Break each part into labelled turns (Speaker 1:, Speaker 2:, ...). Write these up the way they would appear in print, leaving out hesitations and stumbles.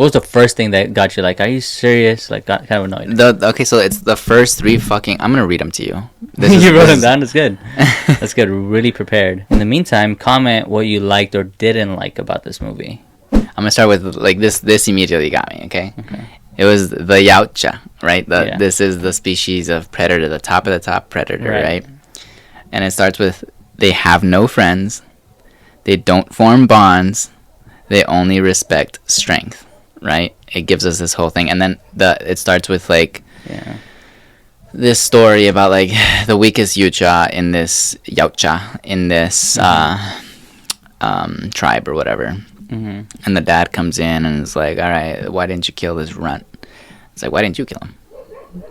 Speaker 1: What was the first thing that got you like, are you serious? Like, got kind of annoyed.
Speaker 2: Okay, so it's the first 3 fucking. I'm gonna read them to you.
Speaker 1: You wrote them down. That's good. That's good. Really prepared. In the meantime, comment what you liked or didn't like about this movie.
Speaker 2: I'm gonna start with like this. This immediately got me. Okay. It was the yautja, right? This is the species of predator, the top of the top predator, right? And it starts with they have no friends, they don't form bonds, they only respect strength. Right, it gives us this whole thing, and then it starts with like this story about like the weakest yautja in this tribe or whatever, and the dad comes in and is like, all right, why didn't you kill this runt? It's like, why didn't you kill him?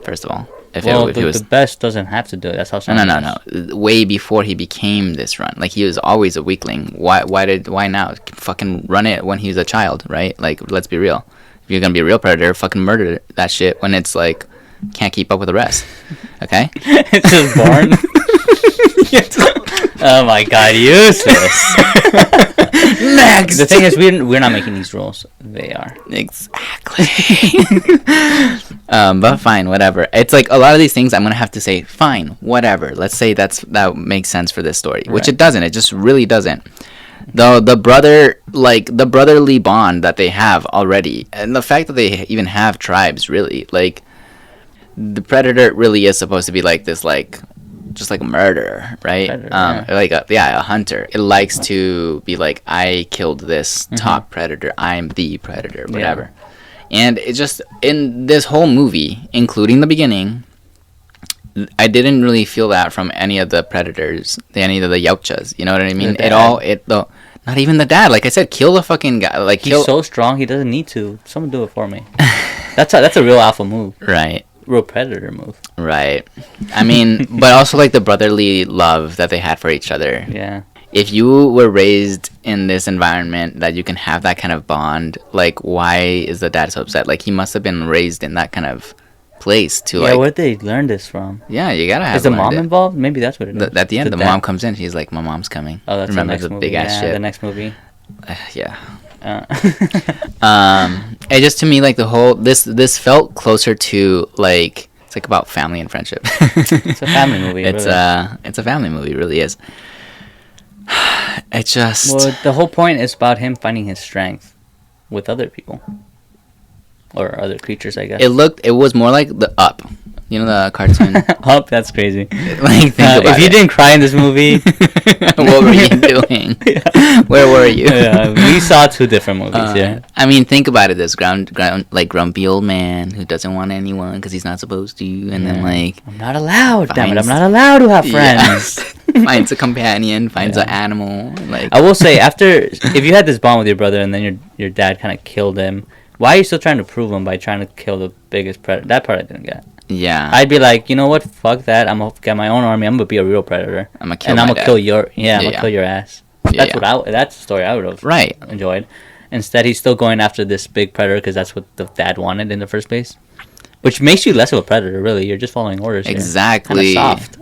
Speaker 2: First of all, if it was
Speaker 1: the best doesn't have to do it. That's how.
Speaker 2: No. Way before he became this runt, like he was always a weakling. Why now? Fucking run it when he was a child, right? Like, let's be real. If you're gonna be a real predator, fucking murder that shit when it's like can't keep up with the rest. Okay.
Speaker 1: It's just born. Oh my god, useless. Next. The thing is, we're not making these rules. They are.
Speaker 2: Exactly. But fine, whatever. It's like a lot of these things I'm gonna have to say, fine, whatever. Let's say that makes sense for this story, which it doesn't. It just really doesn't. Though the brotherly bond that they have already, and the fact that they even have tribes, really, like the predator really is supposed to be like this, like just like a murderer, right? Predator, like a hunter. It likes to be like, I killed this top predator. I'm the predator, whatever. And it just, in this whole movie, including the beginning, I didn't really feel that from any of the predators, any of the yautjas. You know what I mean? Not even the dad. Like I said, kill the fucking guy. Like
Speaker 1: he's so strong, he doesn't need to. Someone do it for me. That's a real alpha move.
Speaker 2: Right.
Speaker 1: Real predator move.
Speaker 2: Right. I mean, but also like the brotherly love that they had for each other.
Speaker 1: Yeah.
Speaker 2: If you were raised in this environment that you can have that kind of bond, like why is the dad so upset? Like he must have been raised in that kind of place to like.
Speaker 1: Yeah, where'd they learn this from?
Speaker 2: Yeah, you gotta have.
Speaker 1: Is the mom involved? Maybe that's what it is.
Speaker 2: At the end, the mom comes in. She's like, "My mom's coming."
Speaker 1: Oh, that's
Speaker 2: remember
Speaker 1: the next
Speaker 2: the
Speaker 1: movie.
Speaker 2: big ass shit.
Speaker 1: The next movie.
Speaker 2: Yeah. It just to me like the whole this felt closer to like it's like about family and friendship.
Speaker 1: It's a family movie.
Speaker 2: It's a family movie. It really is. It just
Speaker 1: the whole point is about him finding his strength with other people or other creatures, I guess.
Speaker 2: It was more like the Up. You know the cartoon?
Speaker 1: Up, that's crazy.
Speaker 2: Like, think about
Speaker 1: if you didn't cry in this movie,
Speaker 2: what were you doing? Yeah. Where were you?
Speaker 1: Yeah, we saw 2 different movies. Yeah.
Speaker 2: I mean, think about it. This grumpy old man who doesn't want anyone because he's not supposed to, and then like
Speaker 1: I'm not allowed. Damn it, I'm not allowed to have friends.
Speaker 2: Yeah. Finds a companion, finds an animal. Like
Speaker 1: I will say, if you had this bond with your brother and then your dad kind of killed him, why are you still trying to prove him by trying to kill the biggest predator? That part I didn't get.
Speaker 2: Yeah.
Speaker 1: I'd be like, you know what? Fuck that. I'm gonna get my own army. I'm gonna be a real predator.
Speaker 2: I'm gonna kill
Speaker 1: and I'm gonna kill your I'm gonna kill your ass.
Speaker 2: That's
Speaker 1: that's the story I would have enjoyed. Instead, he's still going after this big predator because that's what the dad wanted in the first place. Which makes you less of a predator, really. You're just following orders.
Speaker 2: Exactly.
Speaker 1: Kind of soft.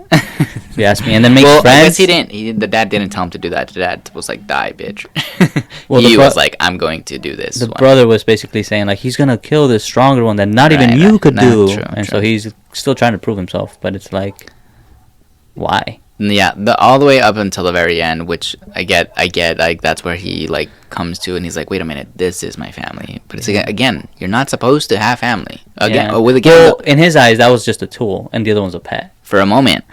Speaker 1: If you ask me. And then make friends.
Speaker 2: I guess he didn't. The dad didn't tell him to do that. The dad was like, die, bitch. He was like, I'm going to do this.
Speaker 1: The brother was basically saying, like, he's going to kill this stronger one that not even you could do. True. So he's still trying to prove himself. But it's like, why?
Speaker 2: Yeah, all the way up until the very end, which I get, like, that's where he, like, comes to, and he's like, wait a minute, this is my family. But it's, again, you're not supposed to have family. Again,
Speaker 1: well, in his eyes, that was just a tool, and the other one's a pet.
Speaker 2: For a moment.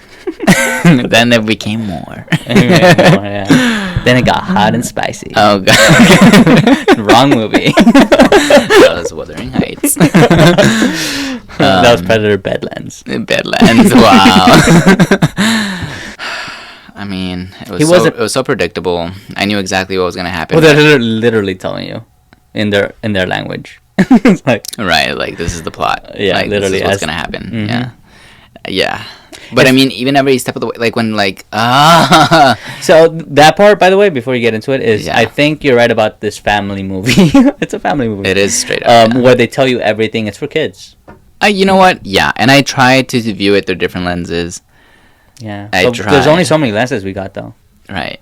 Speaker 2: Then it became more.
Speaker 1: Then it got hot and spicy.
Speaker 2: Oh, God.
Speaker 1: Wrong movie.
Speaker 2: That was Wuthering Heights.
Speaker 1: That was Predator Badlands.
Speaker 2: Badlands, wow. I mean, it was so predictable. I knew exactly what was going to happen.
Speaker 1: Well, they're literally telling you in their language. It's like,
Speaker 2: right, like, this is the plot.
Speaker 1: Yeah,
Speaker 2: like,
Speaker 1: literally.
Speaker 2: This is what's going to happen. Mm-hmm. Yeah. But I mean, even every step of the way, like when, like,
Speaker 1: So that part, by the way, before you get into it, is I think you're right about this family movie. It's a family movie.
Speaker 2: It is straight up.
Speaker 1: Where they tell you everything. It's for kids.
Speaker 2: You know what? Yeah, and I try to view it through different lenses.
Speaker 1: Yeah, there's only so many lenses we got, though.
Speaker 2: Right.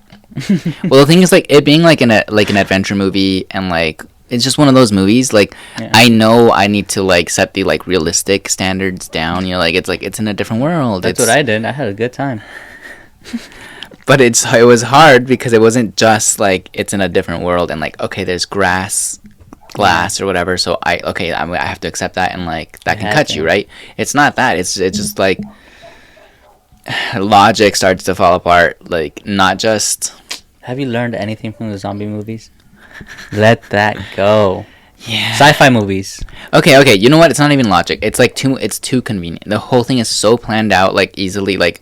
Speaker 2: Well, the thing is, like, it being like an adventure movie, and like it's just one of those movies. Like,
Speaker 1: Yeah.
Speaker 2: I know I need to like set the like realistic standards down. You know, like it's in a different world.
Speaker 1: That's what I did. I had a good time.
Speaker 2: But it was hard because it wasn't just like it's in a different world and like, okay, there's glass or whatever, so I have to accept that, and like that can cut you, right? It's not that. It's just like logic starts to fall apart. Like, not just.
Speaker 1: Have you learned anything from the zombie movies? Let that go.
Speaker 2: Yeah.
Speaker 1: Sci-fi movies.
Speaker 2: Okay. You know what? It's not even logic. It's like it's too convenient. The whole thing is so planned out, like easily, like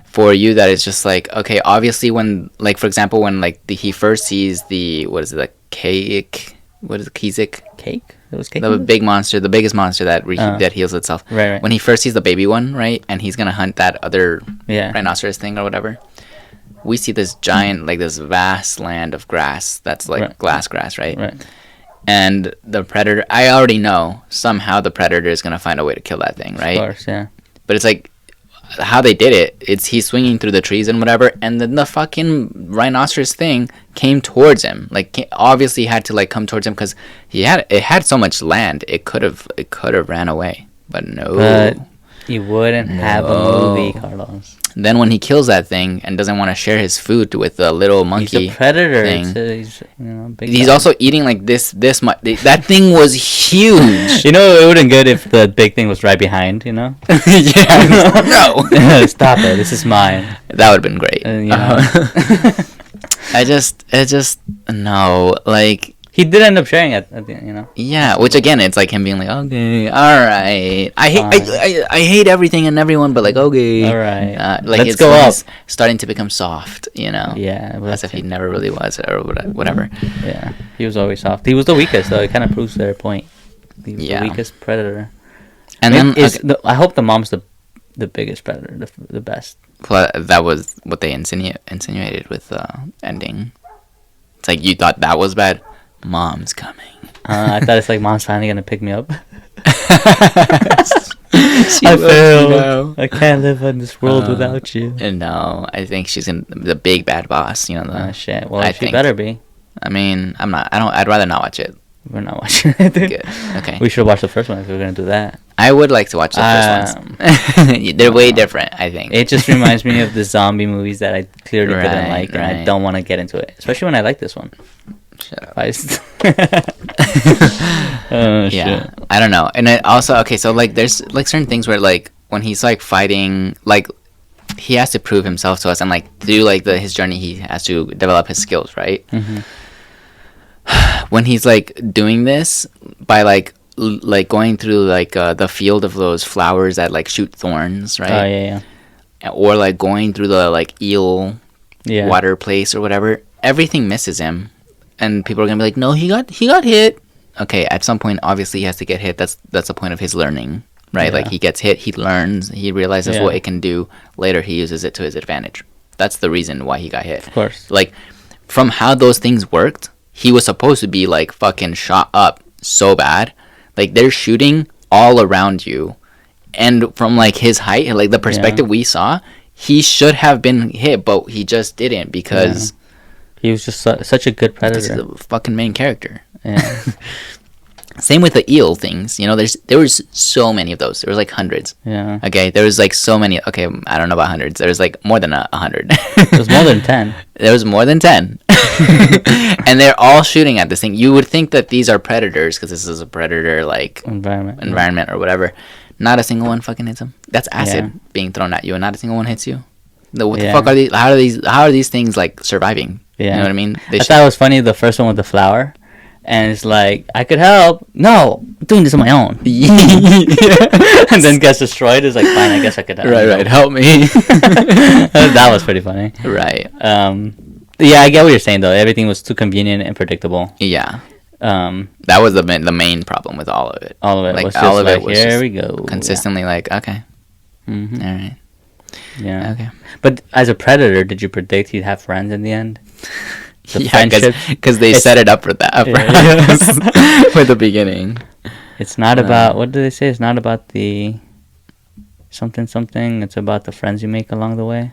Speaker 2: for you, that it's just like, okay, obviously when, like, for example, when like he first sees the, what is it, the cake? What is it, Kizik?
Speaker 1: Cake? It was cake.
Speaker 2: The big monster, the biggest monster that that heals itself.
Speaker 1: Right.
Speaker 2: When he first sees the baby one, right, and he's gonna hunt that other rhinoceros thing or whatever, we see this giant, like this vast land of grass that's like glass grass, right?
Speaker 1: Right.
Speaker 2: And the predator, I already know somehow the predator is gonna find a way to kill that thing, right?
Speaker 1: Of course, yeah.
Speaker 2: But it's like, how they did it, it's he's swinging through the trees and whatever, and then the fucking rhinoceros thing came towards him. Like, obviously had to like come towards him because it had so much land, it could have ran away, but no.
Speaker 1: But you wouldn't have a movie, Carlos.
Speaker 2: Then when he kills that thing and doesn't want to share his food with the little monkey,
Speaker 1: he's a predator.
Speaker 2: Thing,
Speaker 1: Big
Speaker 2: he's
Speaker 1: guy.
Speaker 2: also eating like this much. That thing was huge.
Speaker 1: You know, it wouldn't good if the big thing was right behind. You know.
Speaker 2: Yeah. No.
Speaker 1: Stop it. This is mine.
Speaker 2: That would have been great.
Speaker 1: You know.
Speaker 2: I just no, like.
Speaker 1: He did end up sharing it at the end, you know.
Speaker 2: Yeah, which again, it's like him being like, okay, all right. I hate everything and everyone, but like, okay,
Speaker 1: all right.
Speaker 2: Like,
Speaker 1: let's go up.
Speaker 2: Starting to become soft, you know.
Speaker 1: Yeah,
Speaker 2: as if he never really was or whatever.
Speaker 1: Yeah, he was always soft. He was the weakest, though. It kind of proves their point. He was the weakest predator. And then I hope the mom's the biggest predator, the best.
Speaker 2: Well, that was what they insinuated with the ending. It's like, you thought that was bad. Mom's coming.
Speaker 1: I thought it's like, mom's finally gonna pick me up.
Speaker 2: I failed.
Speaker 1: I can't live in this world without you.
Speaker 2: No, I think she's the big bad boss. You know.
Speaker 1: Shit. Well, she better be.
Speaker 2: I mean, I'm not. I'd rather not watch it.
Speaker 1: We're not watching it.
Speaker 2: Good. Okay.
Speaker 1: We should watch the first one if we're gonna do that.
Speaker 2: I would like to watch the first ones. They're way different, I think.
Speaker 1: It just reminds me of the zombie movies that I clearly didn't like, and I don't want to get into it, especially when I like this one.
Speaker 2: Shut up.
Speaker 1: Oh,
Speaker 2: yeah,
Speaker 1: shit.
Speaker 2: I don't know. And it also, okay, so like there's like certain things where like when he's like fighting, like he has to prove himself to us, and like through like his journey, he has to develop his skills, right?
Speaker 1: Mm-hmm.
Speaker 2: When he's like doing this by like going through like the field of those flowers that like shoot thorns, right?
Speaker 1: Oh yeah.
Speaker 2: Or like going through the like eel
Speaker 1: Yeah.
Speaker 2: water place or whatever, everything misses him. And people are gonna be like, no, he got hit. Okay, at some point, obviously, he has to get hit. That's the point of his learning, right?
Speaker 1: Yeah.
Speaker 2: Like, he gets hit, he learns, he realizes what it can do. Later, he uses it to his advantage. That's the reason why he got hit.
Speaker 1: Of course.
Speaker 2: Like, from how those things worked, he was supposed to be, like, fucking shot up so bad. Like, they're shooting all around you. And from, like, his height, like, the perspective we saw, he should have been hit, but he just didn't because...
Speaker 1: Yeah. He was just such a good predator.
Speaker 2: He's the fucking main character.
Speaker 1: Yeah.
Speaker 2: Same with the eel things. You know, there was so many of those. There was like hundreds.
Speaker 1: Yeah.
Speaker 2: Okay, there was like so many. Okay, I don't know about hundreds. There was like more than 100.
Speaker 1: It was more than 10.
Speaker 2: There was more than 10. And they're all shooting at this thing. You would think that these are predators because this is a predator like environment or whatever. Not a single one fucking hits them. That's acid being thrown at you, and not a single one hits you. What the fuck are these? How are these things like surviving?
Speaker 1: Yeah.
Speaker 2: You know what I mean?
Speaker 1: I thought it was funny, the first one with the flower. And it's like, I could help. No, I'm doing this on my own. And then gets destroyed. It's like, fine, I guess I could help.
Speaker 2: Right. Help me.
Speaker 1: That was pretty funny.
Speaker 2: Right.
Speaker 1: Yeah, I get what you're saying, though. Everything was too convenient and predictable.
Speaker 2: Yeah. That was the main problem with all of it.
Speaker 1: All of it.
Speaker 2: Like,
Speaker 1: was
Speaker 2: all of
Speaker 1: like,
Speaker 2: it was
Speaker 1: here we go.
Speaker 2: Consistently like, okay.
Speaker 1: Mm-hmm.
Speaker 2: All right.
Speaker 1: Yeah.
Speaker 2: Okay.
Speaker 1: But as a predator, did you predict he'd have friends in the end?
Speaker 2: Because they set it up for that with the beginning.
Speaker 1: It's not about, what do they say? It's not about the something. It's about the friends you make along the way.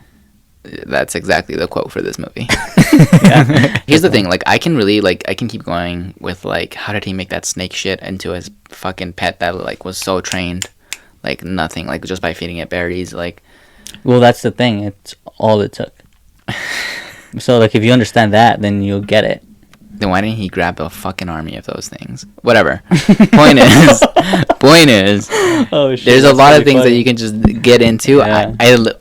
Speaker 2: That's exactly the quote for this movie. Here's the thing, like I can really like I can keep going with like how did he make that snake shit into his fucking pet that like was so trained, like nothing, like just by feeding it berries, like.
Speaker 1: Well, that's the thing. It's all it took. So like if you understand that, then you'll get it.
Speaker 2: Then why didn't he grab a fucking army of those things? Whatever. Point is,
Speaker 1: Oh shit!
Speaker 2: there's a
Speaker 1: that's
Speaker 2: lot of
Speaker 1: really
Speaker 2: things that
Speaker 1: funny.
Speaker 2: you can just get into.
Speaker 1: Yeah.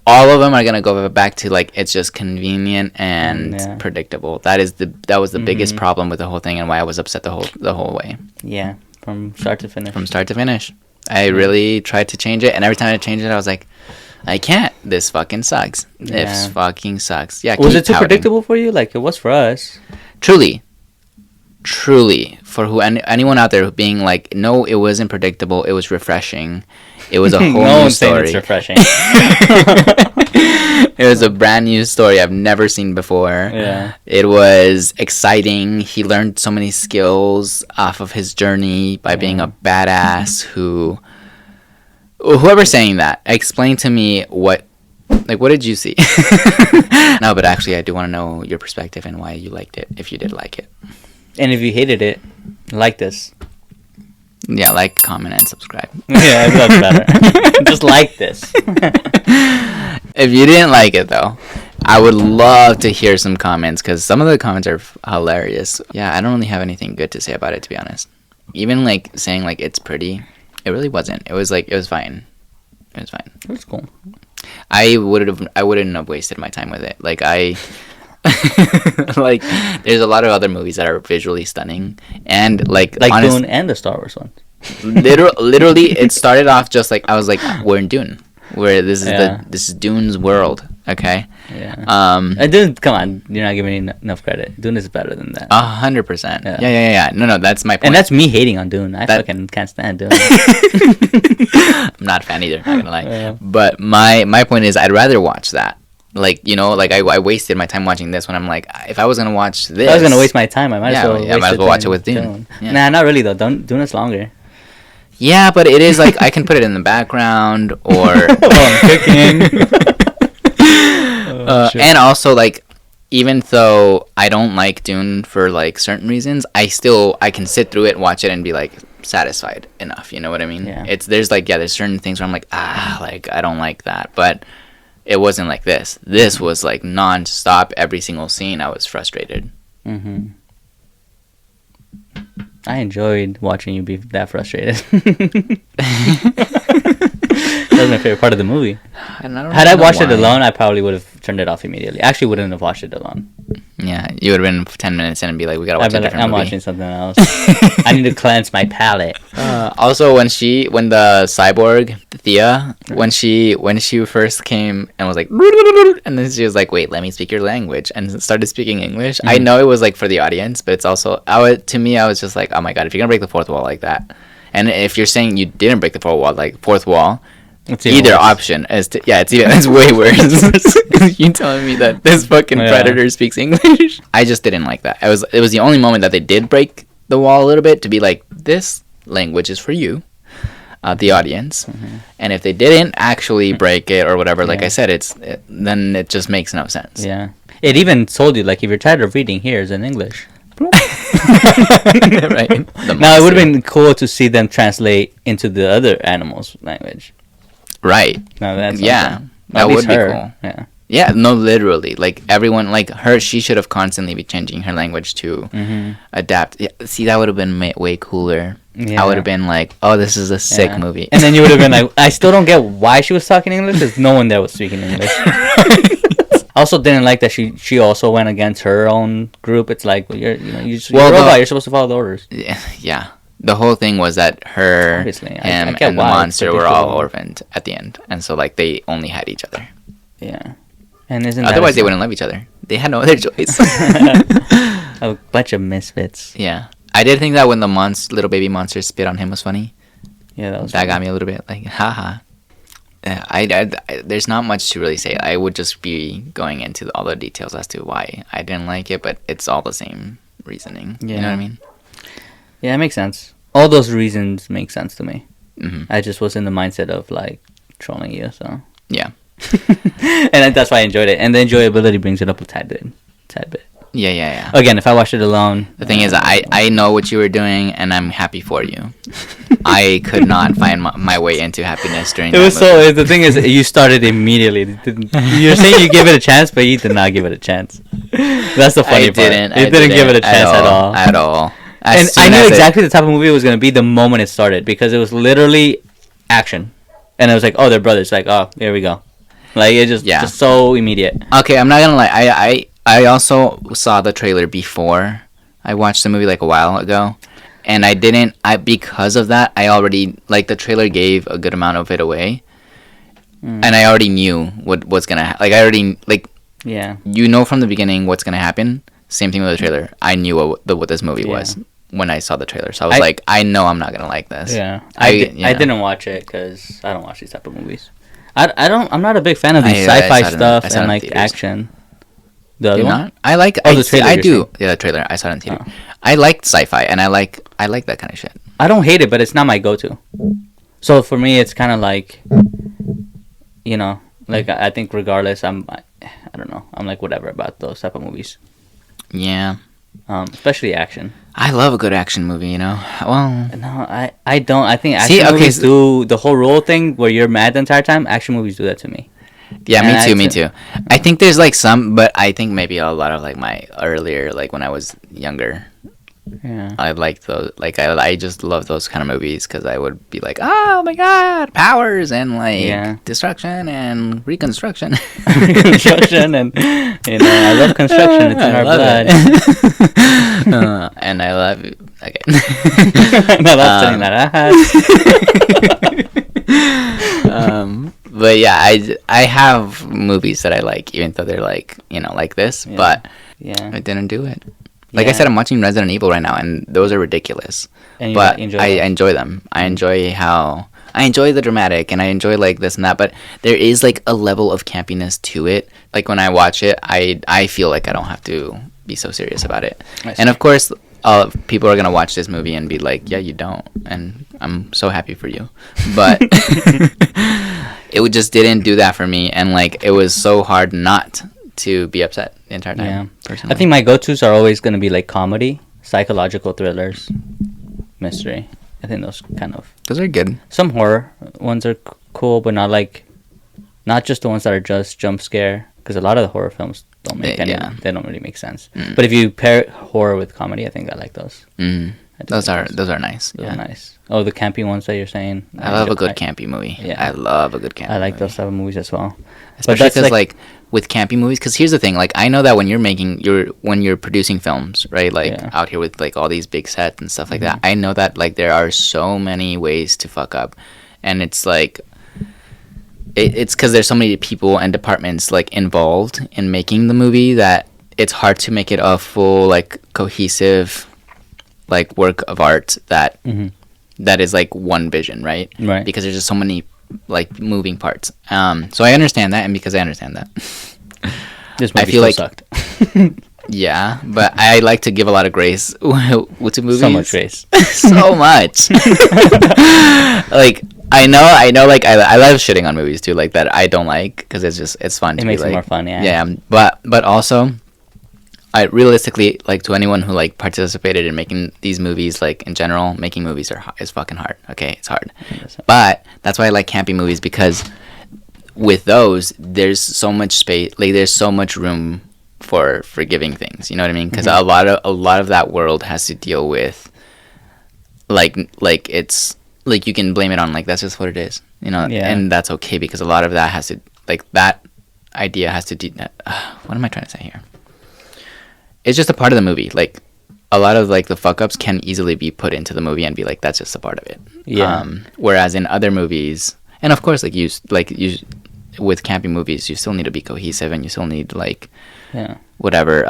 Speaker 2: All of them are gonna go back to like it's just convenient and
Speaker 1: Yeah.
Speaker 2: predictable. That was the biggest problem with the whole thing and why I was upset the whole way
Speaker 1: Yeah, from start to finish.
Speaker 2: from start to finish. I really tried to change it, and every time I changed it, I was like, I can't. This fucking sucks.
Speaker 1: Yeah.
Speaker 2: This fucking sucks. Yeah.
Speaker 1: Was
Speaker 2: keep
Speaker 1: it too
Speaker 2: pouting.
Speaker 1: predictable for you? Like it was for us.
Speaker 2: Truly, for anyone out there being like, no, it wasn't predictable. It was refreshing. It was a whole
Speaker 1: No
Speaker 2: new
Speaker 1: one's saying
Speaker 2: story.
Speaker 1: it's refreshing.
Speaker 2: It was a brand new story I've never seen before.
Speaker 1: Yeah.
Speaker 2: It was exciting. He learned so many skills off of his journey by being a badass whoever's saying that, explain to me what did you see? No, but actually I do want to know your perspective and why you liked it, if you did like it.
Speaker 1: And if you hated it, like this.
Speaker 2: Yeah, like, comment, and subscribe.
Speaker 1: Yeah, that's better. Just like this.
Speaker 2: If you didn't like it, though, I would love to hear some comments, because some of the comments are hilarious. Yeah, I don't really have anything good to say about it, to be honest. Even, like, saying, like, it's pretty, it really wasn't. It was, like, it was fine. It was fine.
Speaker 1: That's cool.
Speaker 2: I wouldn't have wasted my time with it. Like, like, there's a lot of other movies that are visually stunning, and like
Speaker 1: Dune and the Star Wars one.
Speaker 2: literally, it started off just like I was like, we're in Dune, where this is Dune's world, okay?
Speaker 1: Yeah. Dune, come on, you're not giving me enough credit. Dune is better than that.
Speaker 2: 100%. Yeah. No, that's my point.
Speaker 1: And that's me hating on Dune. I fucking can't stand Dune.
Speaker 2: I'm not a fan either. Not gonna lie.
Speaker 1: Yeah.
Speaker 2: But my point is, I'd rather watch that. Like, you know, like I wasted my time watching this when I'm like, if I was gonna watch this,
Speaker 1: If I was gonna waste my time, I might as well.
Speaker 2: might as well watch it with Dune. Yeah.
Speaker 1: Nah, not really though. Dune is longer.
Speaker 2: Yeah, but it is like I can put it in the background or
Speaker 1: while I'm cooking.
Speaker 2: and also like, even though I don't like Dune for like certain reasons, I can sit through it, watch it, and be like satisfied enough. You know what I mean?
Speaker 1: Yeah.
Speaker 2: There's certain things where I'm like, like I don't like that, but it wasn't like this. This was like non-stop. Every single scene, I was frustrated.
Speaker 1: Mm-hmm. I enjoyed watching you be that frustrated. That was my favorite part of the movie.
Speaker 2: And I don't
Speaker 1: Had I
Speaker 2: know
Speaker 1: watched it
Speaker 2: why.
Speaker 1: alone, I probably would have turned it off immediately. Actually, wouldn't have watched it alone.
Speaker 2: Yeah, you would have been 10 minutes in and be like, we gotta watch a different
Speaker 1: I'm
Speaker 2: movie.
Speaker 1: watching something else. I need to cleanse my palate.
Speaker 2: Also, when the cyborg Thea, when she first came and was like, and then she was like, wait, let me speak your language, and started speaking English. I know it was like for the audience, but it's also to me, I was just like, oh my god, if you're gonna break the fourth wall like that, and if you're saying you didn't break the fourth wall.
Speaker 1: It's even
Speaker 2: Either
Speaker 1: worse.
Speaker 2: option it's way worse. You telling me that this fucking predator speaks English? I just didn't like that. It was the only moment that they did break the wall a little bit to be like, this language is for you, the audience. Mm-hmm. And if they didn't actually break it or whatever, like I said, then it just makes no sense.
Speaker 1: Yeah, it even told you like if you're tired of reading, here's in English.
Speaker 2: Right.
Speaker 1: Now it would have been cool to see them translate into the other animals' language.
Speaker 2: Right.
Speaker 1: No, that's
Speaker 2: that would be cool.
Speaker 1: Yeah.
Speaker 2: Yeah, no, literally. Like, everyone, like, she should have constantly be changing her language to adapt. Yeah, see, that would have been way cooler.
Speaker 1: Yeah.
Speaker 2: I would have been like, oh, this is a sick movie.
Speaker 1: And then you would have been like, I still don't get why she was talking English, because no one there was speaking English. I also didn't like that she also went against her own group. It's like, well, you're a robot, you're supposed to follow the orders.
Speaker 2: Yeah. The whole thing was that her,
Speaker 1: Obviously,
Speaker 2: him, and the monster were all orphaned at the end. And so, like, they only had each other.
Speaker 1: Yeah. And
Speaker 2: otherwise, they wouldn't love each other. They had no other choice.
Speaker 1: A bunch of misfits.
Speaker 2: Yeah. I did think that when the little baby monster spit on him was funny.
Speaker 1: Yeah,
Speaker 2: that got me a little bit like, haha. I there's not much to really say. I would just be going into all the details as to why I didn't like it, but it's all the same reasoning. Yeah. You know what I mean?
Speaker 1: Yeah, it makes sense. All those reasons make sense to me.
Speaker 2: Mm-hmm.
Speaker 1: I just was in the mindset of like trolling you, so
Speaker 2: yeah.
Speaker 1: And that's why I enjoyed it. And the enjoyability brings it up a tad bit.
Speaker 2: Yeah.
Speaker 1: Again, if I watched it alone,
Speaker 2: The thing is, I know what you were doing, and I'm happy for you. I could not find my way into happiness during.
Speaker 1: It was so. The thing is, you started immediately. You're saying you gave it a chance, but you did not give it a chance. That's the funny part. You didn't give it a chance at all.
Speaker 2: At all.
Speaker 1: And I knew exactly the type of movie it was going to be the moment it started, because it was literally action, and it was like, oh, they're brothers. Like, oh, here we go. Like, it just so immediate.
Speaker 2: Okay, I'm not gonna lie. I also saw the trailer before I watched the movie like a while ago, and because of that, I already, like, the trailer gave a good amount of it away, and I already knew what's gonna like, I already, like, you know from the beginning what's gonna happen. Same thing with the trailer. I knew what this movie was when I saw the trailer, so I was like, I know I'm not gonna like this.
Speaker 1: I didn't watch it because I don't watch these type of movies. I'm not a big fan of these sci-fi stuff and like action. The other one?
Speaker 2: I like.
Speaker 1: The trailer.
Speaker 2: I do. Yeah, the trailer. I saw it on TV. Oh. I like sci-fi, and I like that kind of shit.
Speaker 1: I don't hate it, but it's not my go-to. So for me, it's kind of like, you know, like, I think regardless, I don't know. I'm like, whatever about those type of movies.
Speaker 2: Yeah.
Speaker 1: Especially action.
Speaker 2: I love a good action movie, you know. Well,
Speaker 1: no, I don't. I think action movies do the whole role thing where you're mad the entire time. Action movies do that to me.
Speaker 2: Yeah, me too. I think there's like some, but I think maybe a lot of like my earlier, like when I was younger.
Speaker 1: Yeah.
Speaker 2: I like those. Like I just love those kind of movies because I would be like, oh my god, powers and like destruction and reconstruction.
Speaker 1: Reconstruction and I love construction. It's in our blood.
Speaker 2: And I love it. Okay.
Speaker 1: And I love saying that.
Speaker 2: But yeah, I have movies that I like, even though they're like, you know, like this. But I didn't do it. Like I said, I'm watching Resident Evil right now, and those are ridiculous. But I enjoy them. I enjoy the dramatic, and I enjoy like this and that. But there is like a level of campiness to it. Like when I watch it, I feel like I don't have to be so serious about it. And of course, people are gonna watch this movie and be like, "Yeah, you don't," and I'm so happy for you. But it just didn't do that for me, and like it was so hard not to be upset the entire time.
Speaker 1: Yeah, personally. I think my go-tos are always going to be like comedy, psychological thrillers, mystery. I think those
Speaker 2: are good.
Speaker 1: Some horror ones are cool, but not just the ones that are just jump scare, because a lot of the horror films don't make they don't really make sense. But if you pair horror with comedy, I think I like those.
Speaker 2: Those are nice.
Speaker 1: Those are nice. Oh, the campy ones that you're saying.
Speaker 2: I love a good campy movie. Yeah, I love a good campy.
Speaker 1: I like those type of movies as well.
Speaker 2: Especially because like with campy movies, because here's the thing, like I know that when you're producing films, right, like out here with like all these big sets and stuff like that, I know that like there are so many ways to fuck up, and it's like it's because there's so many people and departments like involved in making the movie that it's hard to make it a full like cohesive like work of art that that is like one vision, right? Because there's just so many like moving parts. So I understand that, and because I understand that,
Speaker 1: this movie still sucked.
Speaker 2: Yeah, but I like to give a lot of grace to movies.
Speaker 1: So much grace.
Speaker 2: So much. Like I know. Like I love shitting on movies too, like that I don't like, because it's fun.
Speaker 1: It makes it more fun, yeah.
Speaker 2: Yeah, but also, I realistically, like, to anyone who like participated in making these movies, like in general, making movies is fucking hard. Okay, it's hard. But that's why I like campy movies, because with those, there's so much space, like there's so much room for forgiving things. You know what I mean? Because a lot of that world has to deal with like it's like you can blame it on like that's just what it is. You know, and that's okay, because a lot of that has to like that idea has to what am I trying to say here? It's just a part of the movie. Like a lot of like the fuck ups can easily be put into the movie and be like, that's just a part of it. Yeah. Whereas in other movies, and of course, like you with campy movies, you still need to be cohesive, and you still need like whatever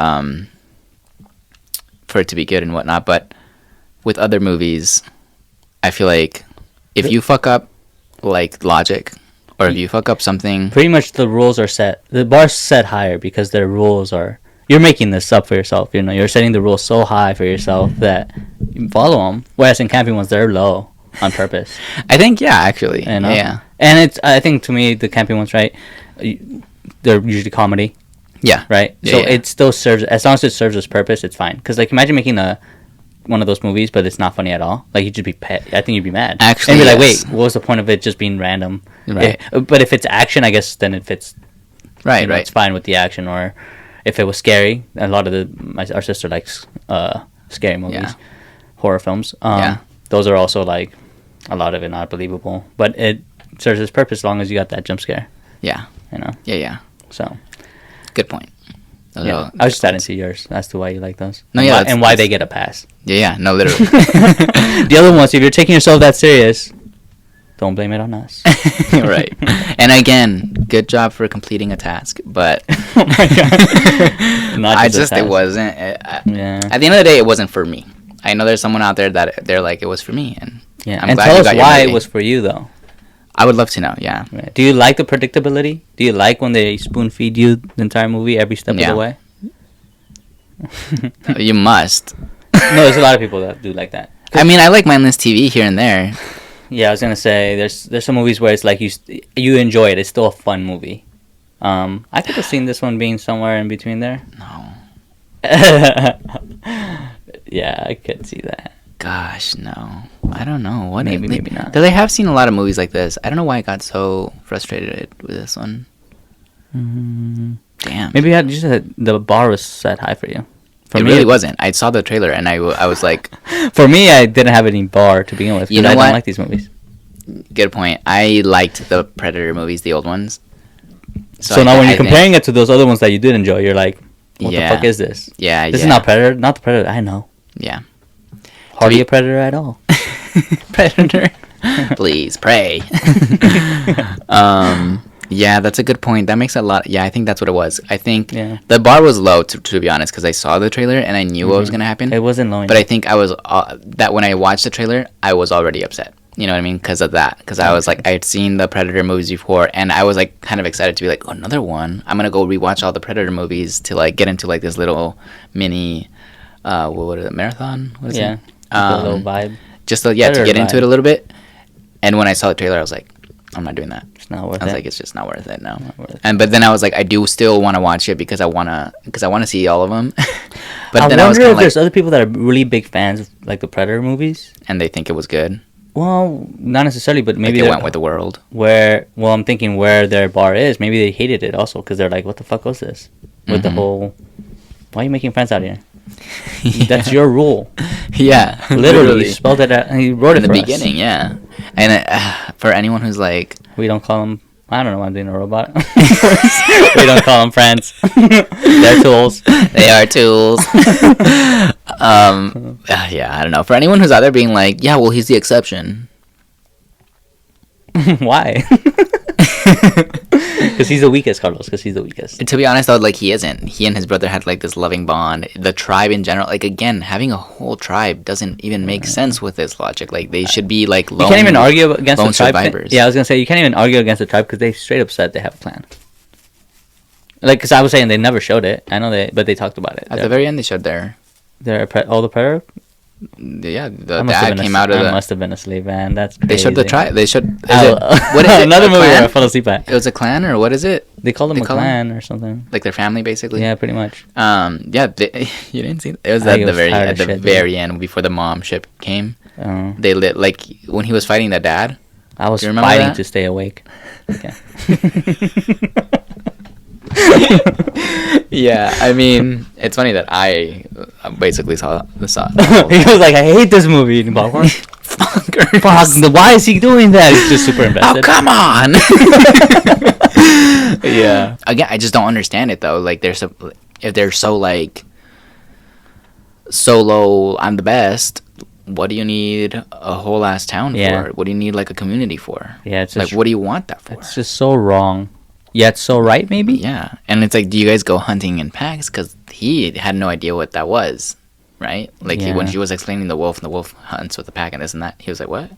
Speaker 2: for it to be good and whatnot. But with other movies, I feel like if you fuck up like logic, or if you fuck up something,
Speaker 1: pretty much the rules are set. The bar's set higher because their rules are. You're making this up for yourself, you know. You're setting the rules so high for yourself that you follow them. Whereas in camping ones, they're low on purpose.
Speaker 2: I think, actually, yeah.
Speaker 1: And I think to me, the camping ones, right? They're usually comedy,
Speaker 2: Yeah.
Speaker 1: Right.
Speaker 2: Yeah,
Speaker 1: So
Speaker 2: yeah.
Speaker 1: it still serves, as long as it serves its purpose, it's fine. Because like imagine making one of those movies, but it's not funny at all. Like you'd just be I think you'd be mad.
Speaker 2: Actually,
Speaker 1: and be like,
Speaker 2: yes.
Speaker 1: wait, what was the point of it just being random?
Speaker 2: Right.
Speaker 1: But if it's action, I guess then it fits.
Speaker 2: Right.
Speaker 1: You know,
Speaker 2: Right.
Speaker 1: It's fine with the action. Or if it was scary, a lot of our sister likes scary movies,
Speaker 2: Yeah.
Speaker 1: horror films.
Speaker 2: Yeah.
Speaker 1: Those are also like a lot of it not believable, but it serves its purpose as long as you got that jump scare.
Speaker 2: Yeah.
Speaker 1: You know.
Speaker 2: Yeah. Yeah.
Speaker 1: So.
Speaker 2: Good point.
Speaker 1: Yeah. I was just adding to yours as to why you like those.
Speaker 2: No,
Speaker 1: and
Speaker 2: yeah,
Speaker 1: and why they get a pass.
Speaker 2: Yeah. No, literally.
Speaker 1: The other ones, if you're taking yourself that serious, don't blame it on us.
Speaker 2: Right. And again, good job for completing a task, but
Speaker 1: Oh my God. Not just a
Speaker 2: it
Speaker 1: task.
Speaker 2: wasn't.
Speaker 1: Yeah.
Speaker 2: At the end of the day, it wasn't for me. I know there's someone out there that they're like, it was for me, and
Speaker 1: Yeah.
Speaker 2: I'm
Speaker 1: And
Speaker 2: glad
Speaker 1: tell
Speaker 2: you
Speaker 1: us
Speaker 2: got your
Speaker 1: why
Speaker 2: rating.
Speaker 1: it was for you, though.
Speaker 2: I would love to know. Yeah.
Speaker 1: Right. Do you like the predictability? Do you like when they spoon feed you the entire movie every step of
Speaker 2: Yeah.
Speaker 1: the way?
Speaker 2: You must.
Speaker 1: No, there's a lot of people that do like that.
Speaker 2: I mean, I like mindless TV here and there.
Speaker 1: Yeah, I was gonna say there's some movies where it's like you enjoy it. It's still a fun movie. I could have seen this one being somewhere in between there.
Speaker 2: No.
Speaker 1: Yeah, I could see that.
Speaker 2: Gosh, no. I don't know. What
Speaker 1: Maybe, maybe not.
Speaker 2: Though I have seen a lot of movies like this. I don't know why I got so frustrated with this one. Damn.
Speaker 1: Maybe the bar was set high for you. For
Speaker 2: It
Speaker 1: me,
Speaker 2: really wasn't. I saw the trailer and I was like,
Speaker 1: For me, I didn't have any bar to begin with.
Speaker 2: You know
Speaker 1: I
Speaker 2: what?
Speaker 1: don't like these movies.
Speaker 2: good point. I liked the Predator movies, the old ones.
Speaker 1: So now when you're comparing it to those other ones that you did enjoy, you're like, what
Speaker 2: Yeah.
Speaker 1: the fuck is this?
Speaker 2: Yeah,
Speaker 1: This is not Predator. Not the Predator. I know.
Speaker 2: Yeah.
Speaker 1: Hardly a Predator at all.
Speaker 2: Predator. Please pray. Yeah, that's a good point. That makes a lot. Yeah, I think that's what it was. I think the bar was low, to be honest, because I saw the trailer and I knew what was going to happen.
Speaker 1: It wasn't low enough.
Speaker 2: But I think I was that when I watched the trailer, I was already upset. You know what I mean? Because of that. Because I was like, I had seen the Predator movies before, and I was like kind of excited to be like, oh, another one. I'm gonna go rewatch all the Predator movies to like get into like this little mini, what is it, marathon? What is it?
Speaker 1: A little vibe.
Speaker 2: Just to
Speaker 1: Predator
Speaker 2: get into
Speaker 1: vibe.
Speaker 2: it a little bit. And when I saw the trailer, I was like, I'm not doing that.
Speaker 1: It's not worth
Speaker 2: I was
Speaker 1: it.
Speaker 2: like, it's just not worth it. No.
Speaker 1: Not worth it.
Speaker 2: But then I was like, I do still want to watch it because I wanna see all of them. But
Speaker 1: I
Speaker 2: then
Speaker 1: wonder
Speaker 2: I was
Speaker 1: if
Speaker 2: kind of like,
Speaker 1: there's other people that are really big fans of like the Predator movies.
Speaker 2: and they think it was good.
Speaker 1: Well, not necessarily, but maybe
Speaker 2: Maybe they went with the world.
Speaker 1: I'm thinking where their bar is. Maybe they hated it also because they're like, what the fuck was this? With the whole, why are you making friends out here? That's your rule.
Speaker 2: Yeah,
Speaker 1: Literally, he spelled it out. He wrote it
Speaker 2: in the
Speaker 1: for
Speaker 2: beginning. Yeah, and for anyone who's like,
Speaker 1: We don't call them. I don't know why I'm doing a robot. We don't call them friends. They're tools.
Speaker 2: they are tools. Yeah, I don't know. For anyone who's out there being like, yeah, well, he's the exception.
Speaker 1: Why? Because he's the weakest, Carlos. Because he's the weakest.
Speaker 2: To be honest, though, like he isn't. He and his brother had like this loving bond. The tribe in general, like again, having a whole tribe doesn't even make sense with this logic. Like they should be like lone.
Speaker 1: You can't even argue against
Speaker 2: lone
Speaker 1: the tribe.
Speaker 2: survivors.
Speaker 1: Yeah, I was gonna say you can't even argue against the tribe because they straight up said they have a plan. Like, because I was saying they never showed it. I know but they talked about it.
Speaker 2: At the very end, they showed their.
Speaker 1: All the Predator.
Speaker 2: Yeah, the dad came out of
Speaker 1: I
Speaker 2: the.
Speaker 1: must have been asleep, man. That's crazy.
Speaker 2: They showed the tribe. They showed.
Speaker 1: What is
Speaker 2: it?
Speaker 1: Another
Speaker 2: A
Speaker 1: movie
Speaker 2: clan?
Speaker 1: where I fell asleep at.
Speaker 2: It was a clan, or what is it?
Speaker 1: They called them
Speaker 2: They
Speaker 1: a
Speaker 2: call them-
Speaker 1: clan or something.
Speaker 2: Like their family, basically.
Speaker 1: Yeah, pretty much.
Speaker 2: Yeah. You didn't see. It was
Speaker 1: I
Speaker 2: at the
Speaker 1: was
Speaker 2: very
Speaker 1: tired of shit,
Speaker 2: very end before the mom ship came.
Speaker 1: Oh.
Speaker 2: They lit like when he was fighting the dad.
Speaker 1: I was
Speaker 2: Do you remember
Speaker 1: fighting
Speaker 2: that?
Speaker 1: to stay awake. Okay.
Speaker 2: Yeah, I mean, it's funny that I basically saw
Speaker 1: He was like, I hate this movie. And Bob, Fuck, why is he doing that? He's just super
Speaker 2: Oh,
Speaker 1: invested.
Speaker 2: come on! Yeah. Again, I just don't understand it, though. Like, if they're so, like, solo, I'm the best, what do you need a whole ass town for? What do you need, like, a community for?
Speaker 1: Yeah, it's
Speaker 2: Like,
Speaker 1: just,
Speaker 2: what do you want that for?
Speaker 1: it's just so wrong. Yet so right, maybe?
Speaker 2: Yeah. And it's like, do you guys go hunting in packs? Because he had no idea what that was, right? Like, when she was explaining the wolf, and the wolf hunts with the pack and this and that, he was like, what?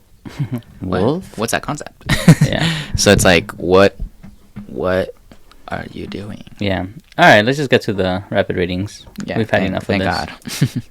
Speaker 1: Wolf?
Speaker 2: What's that concept?
Speaker 1: Yeah.
Speaker 2: So it's like, what are you doing?
Speaker 1: Yeah. All right, let's just get to the rapid ratings.
Speaker 2: Yeah,
Speaker 1: We've had enough of
Speaker 2: thank
Speaker 1: this.
Speaker 2: God.